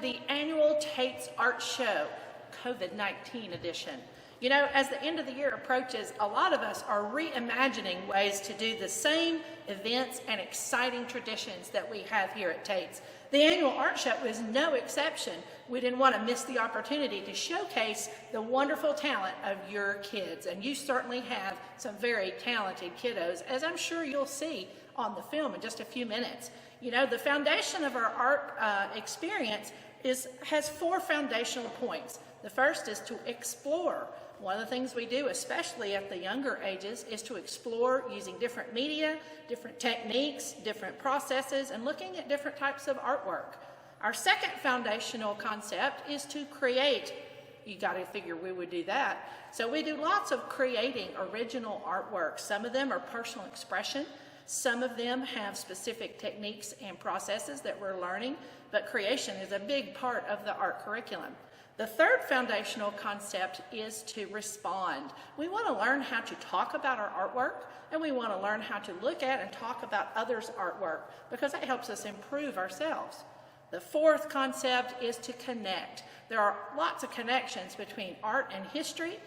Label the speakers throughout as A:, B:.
A: the annual Tate's Art Show, COVID-19 edition. You know, as the end of the year approaches, a lot of us are reimagining ways to do the same events and exciting traditions that we have here at Tate's. The annual art show is no exception. We didn't want to miss the opportunity to showcase the wonderful talent of your kids, and you certainly have some very talented kiddos, as I'm sure you'll see on the film in just a few minutes. You know, the foundation of our art experience has 4 foundational points. The first is to explore. One of the things we do, especially at the younger ages, is to explore using different media, different techniques, different processes, and looking at different types of artwork. Our second foundational concept is to create. You got to figure we would do that. So we do lots of creating original artwork. Some of them are personal expression. Some of them have specific techniques and processes that we're learning, but creation is a big part of the art curriculum. The third foundational concept is to respond. We want to learn how to talk about our artwork, and we want to learn how to look at and talk about others' artwork, because that helps us improve ourselves. The fourth concept is to connect. There are lots of connections between art and history,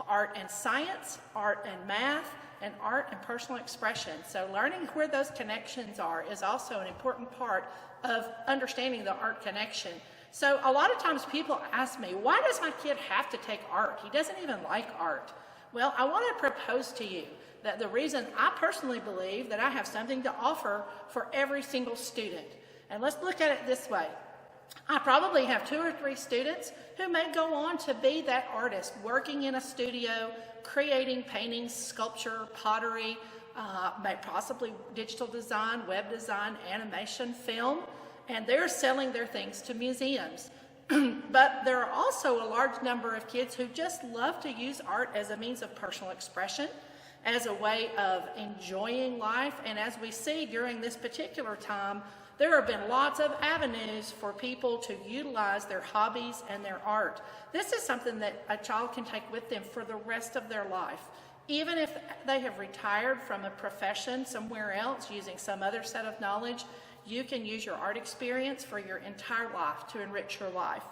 A: art and science, art and math, and art and personal expression. So learning where those connections are is also an important part of understanding the art connection. So a lot of times people ask me, why does my kid have to take art? He doesn't even like art. Well, I want to propose to you that the reason I personally believe that I have something to offer for every single student. And let's look at it this way. I probably have 2 or 3 students who may go on to be that artist, working in a studio, creating paintings, sculpture, pottery, possibly digital design, web design, animation, film, and they're selling their things to museums. But there are also a large number of kids who just love to use art as a means of personal expression, as a way of enjoying life, and as we see during this particular time, there have been lots of avenues for people to utilize their hobbies and their art. This is something that a child can take with them for the rest of their life. Even if they have retired from a profession somewhere else using some other set of knowledge, you can use your art experience for your entire life to enrich your life.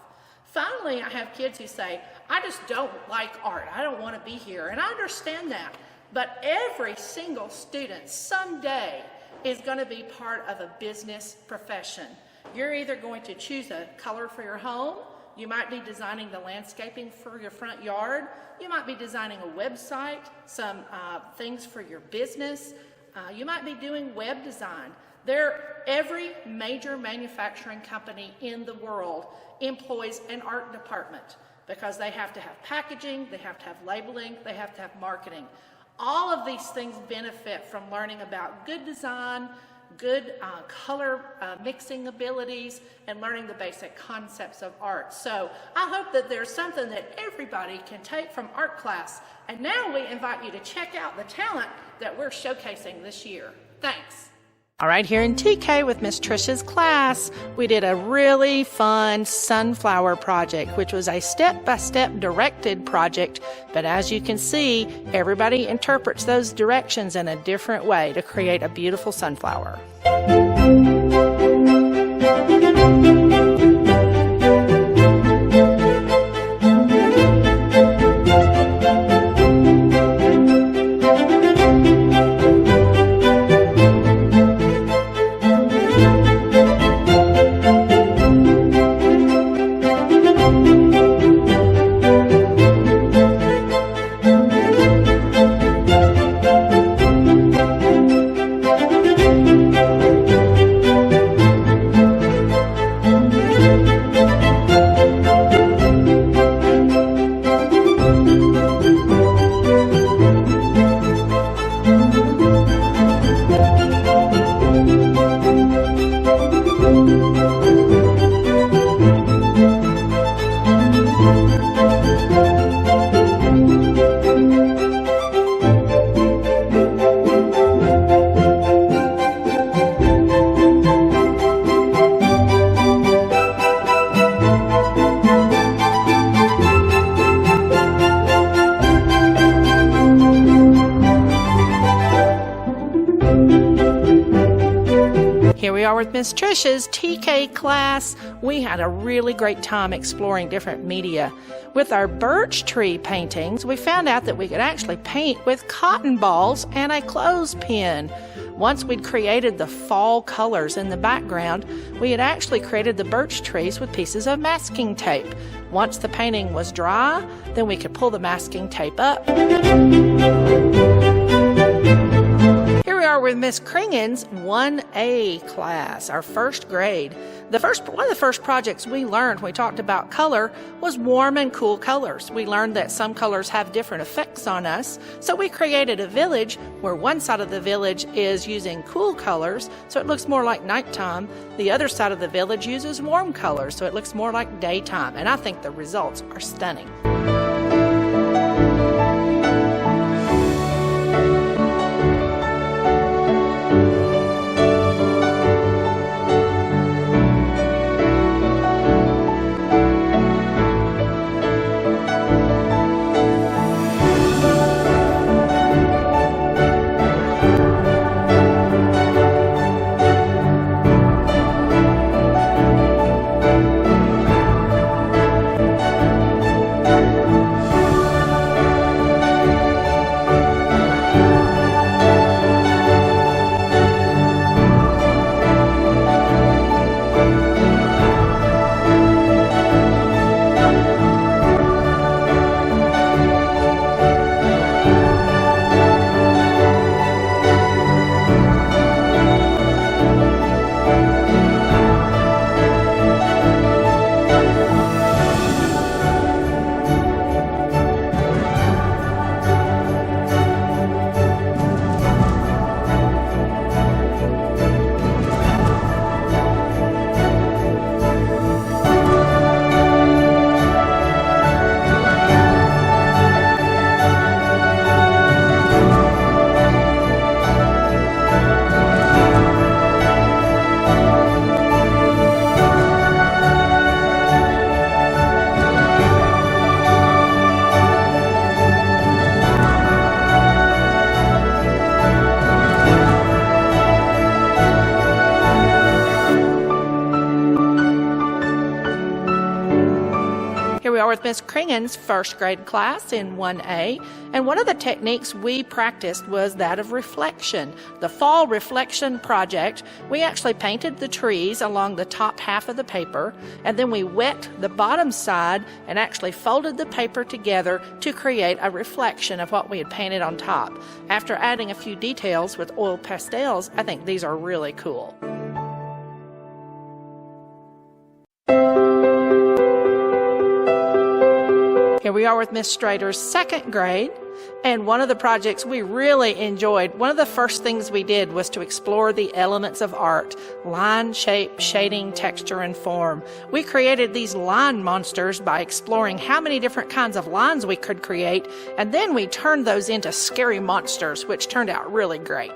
A: Finally, I have kids who say, I just don't like art. I don't want to be here. And I understand that. But every single student someday is going to be part of a business profession. You're either going to choose a color for your home, you might be designing the landscaping for your front yard, you might be designing a website, some things for your business, you might be doing web design. Every major manufacturing company in the world employs an art department because they have to have packaging, they have to have labeling, they have to have marketing. All of these things benefit from learning about good design, good color mixing abilities, and learning the basic concepts of art. So I hope that there's something that everybody can take from art class. And now we invite you to check out the talent that we're showcasing this year. Thanks. All right, here in TK with Miss Trisha's class, we did a really fun sunflower project, which was a step-by-step directed project. But as you can see, everybody interprets those directions in a different way to create a beautiful sunflower. with Miss Trish's TK class. We had a really great time exploring different media. With our birch tree paintings, we found out that we could actually paint with cotton balls and a clothespin. Once we'd created the fall colors in the background, we had actually created the birch trees with pieces of masking tape. Once the painting was dry, then we could pull the masking tape up. Here we are with Miss Kringen's 1A class, our first grade. One of the first projects we learned when we talked about color was warm and cool colors. We learned that some colors have different effects on us, so we created a village where one side of the village is using cool colors, so it looks more like nighttime. The other side of the village uses warm colors, so it looks more like daytime, and I think the results are stunning. We are with Miss Kringen's first grade class in 1A, and one of the techniques we practiced was that of reflection. The fall reflection project, we actually painted the trees along the top half of the paper, and then we wet the bottom side and actually folded the paper together to create a reflection of what we had painted on top. After adding a few details with oil pastels, I think these are really cool. Here we are with Miss Strader's second grade, and one of the projects we really enjoyed, one of the first things we did was to explore the elements of art: line, shape, shading, texture, and form. We created these line monsters by exploring how many different kinds of lines we could create, and then we turned those into scary monsters, which turned out really great.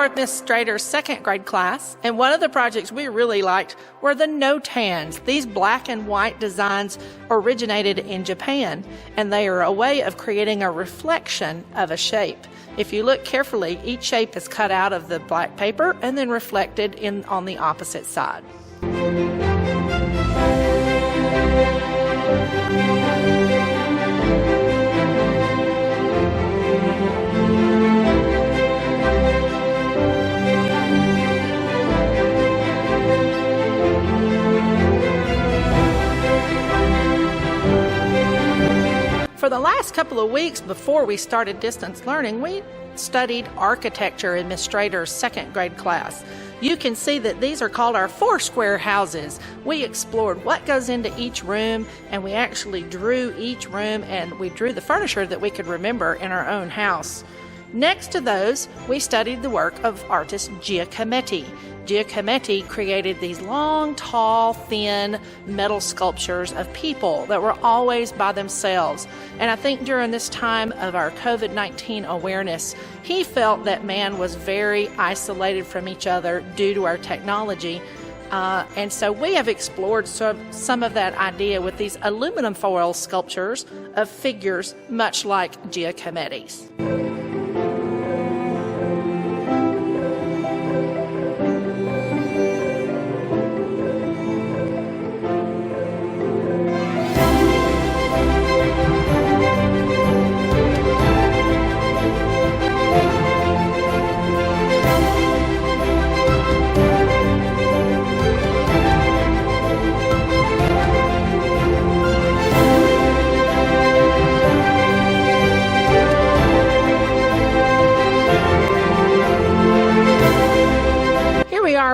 A: are Miss Strader's second grade class, and one of the projects we really liked were the notans. These black and white designs originated in Japan, and they are a way of creating a reflection of a shape. If you look carefully, each shape is cut out of the black paper and then reflected on the opposite side. For the last couple of weeks before we started distance learning, we studied architecture in Miss Strader's second grade class. You can see that these are called our four-square houses. We explored what goes into each room, and we actually drew each room, and we drew the furniture that we could remember in our own house. Next to those, we studied the work of artist Giacometti. Giacometti created these long, tall, thin metal sculptures of people that were always by themselves. And I think during this time of our COVID-19 awareness, he felt that man was very isolated from each other due to our technology. And so we have explored some of that idea with these aluminum foil sculptures of figures much like Giacometti's.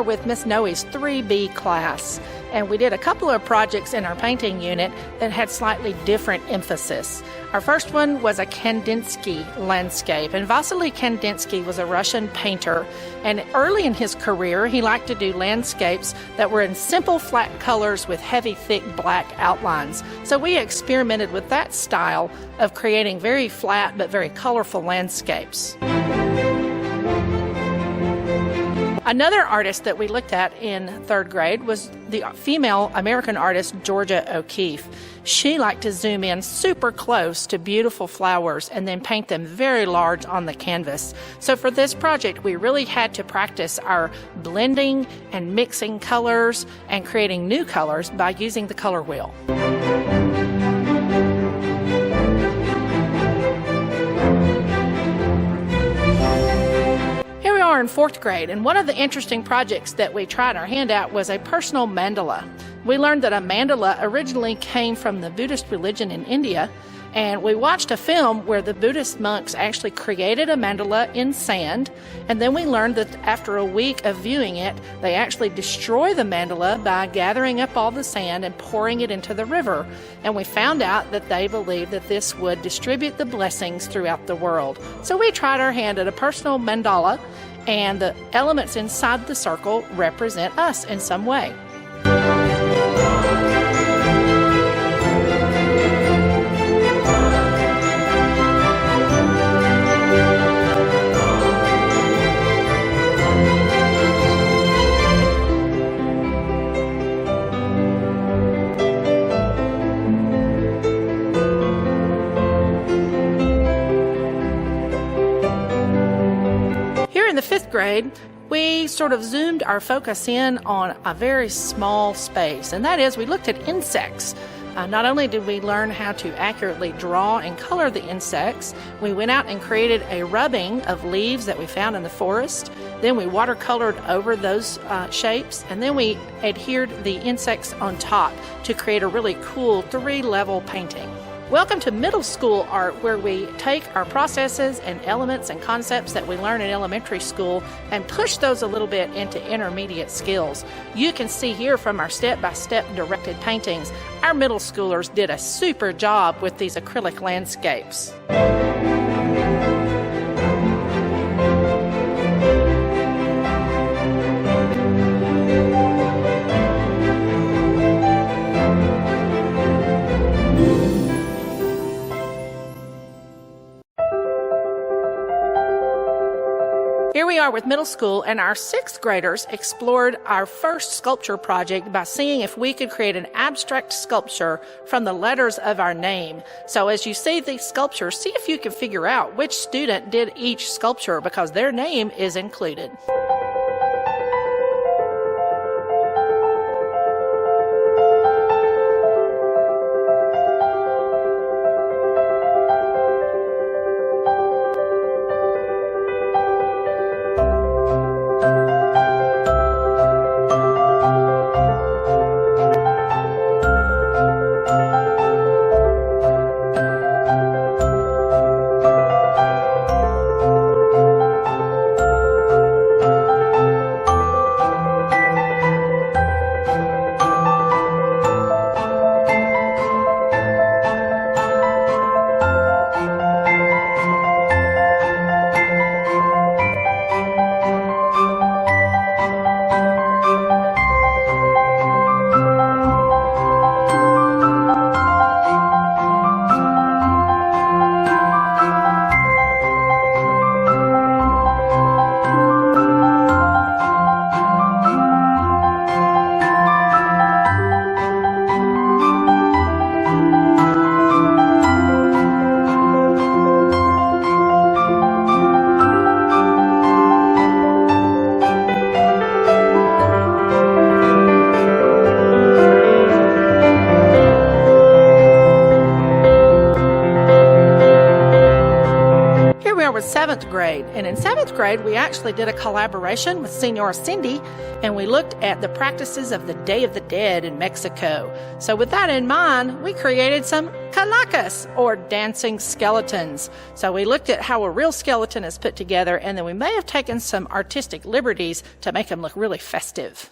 A: With Miss Noe's 3B class, and we did a couple of projects in our painting unit that had slightly different emphasis. Our first one was a Kandinsky landscape, and Vasily Kandinsky was a Russian painter, and early in his career he liked to do landscapes that were in simple flat colors with heavy thick black outlines. So we experimented with that style of creating very flat but very colorful landscapes. Another artist that we looked at in third grade was the female American artist Georgia O'Keeffe. She liked to zoom in super close to beautiful flowers and then paint them very large on the canvas. So for this project, we really had to practice our blending and mixing colors and creating new colors by using the color wheel. In fourth grade, and one of the interesting projects that we tried our hand at was a personal mandala. We learned that a mandala originally came from the Buddhist religion in India, and we watched a film where the Buddhist monks actually created a mandala in sand, and then we learned that after a week of viewing it, they actually destroy the mandala by gathering up all the sand and pouring it into the river. And we found out that they believed that this would distribute the blessings throughout the world. So we tried our hand at a personal mandala, and the elements inside the circle represent us in some way. In the fifth grade, we sort of zoomed our focus in on a very small space, and that is we looked at insects. Not only did we learn how to accurately draw and color the insects, we went out and created a rubbing of leaves that we found in the forest. Then we watercolored over those shapes, and then we adhered the insects on top to create a really cool 3-level painting. Welcome to middle school art, where we take our processes and elements and concepts that we learn in elementary school and push those a little bit into intermediate skills. You can see here from our step-by-step directed paintings, our middle schoolers did a super job with these acrylic landscapes. Here we are with middle school, and our sixth graders explored our first sculpture project by seeing if we could create an abstract sculpture from the letters of our name. So as you see these sculptures, see if you can figure out which student did each sculpture because their name is included. With seventh grade, and in seventh grade we actually did a collaboration with Senora Cindy, and we looked at the practices of the Day of the Dead in Mexico. So with that in mind, we created some calacas, or dancing skeletons. So we looked at how a real skeleton is put together, and then we may have taken some artistic liberties to make them look really festive.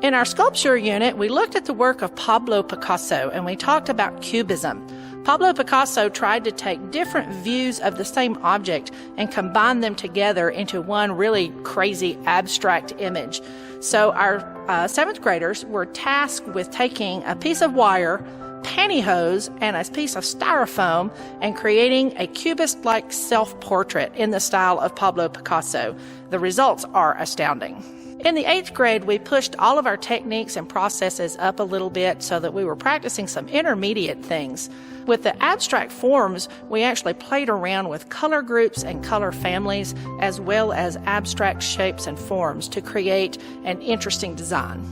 A: In our sculpture unit, we looked at the work of Pablo Picasso, and we talked about Cubism. Pablo Picasso tried to take different views of the same object and combine them together into one really crazy abstract image. So our seventh graders were tasked with taking a piece of wire, pantyhose, and a piece of styrofoam and creating a cubist-like self-portrait in the style of Pablo Picasso. The results are astounding. In the eighth grade, we pushed all of our techniques and processes up a little bit so that we were practicing some intermediate things. With the abstract forms, we actually played around with color groups and color families, as well as abstract shapes and forms to create an interesting design.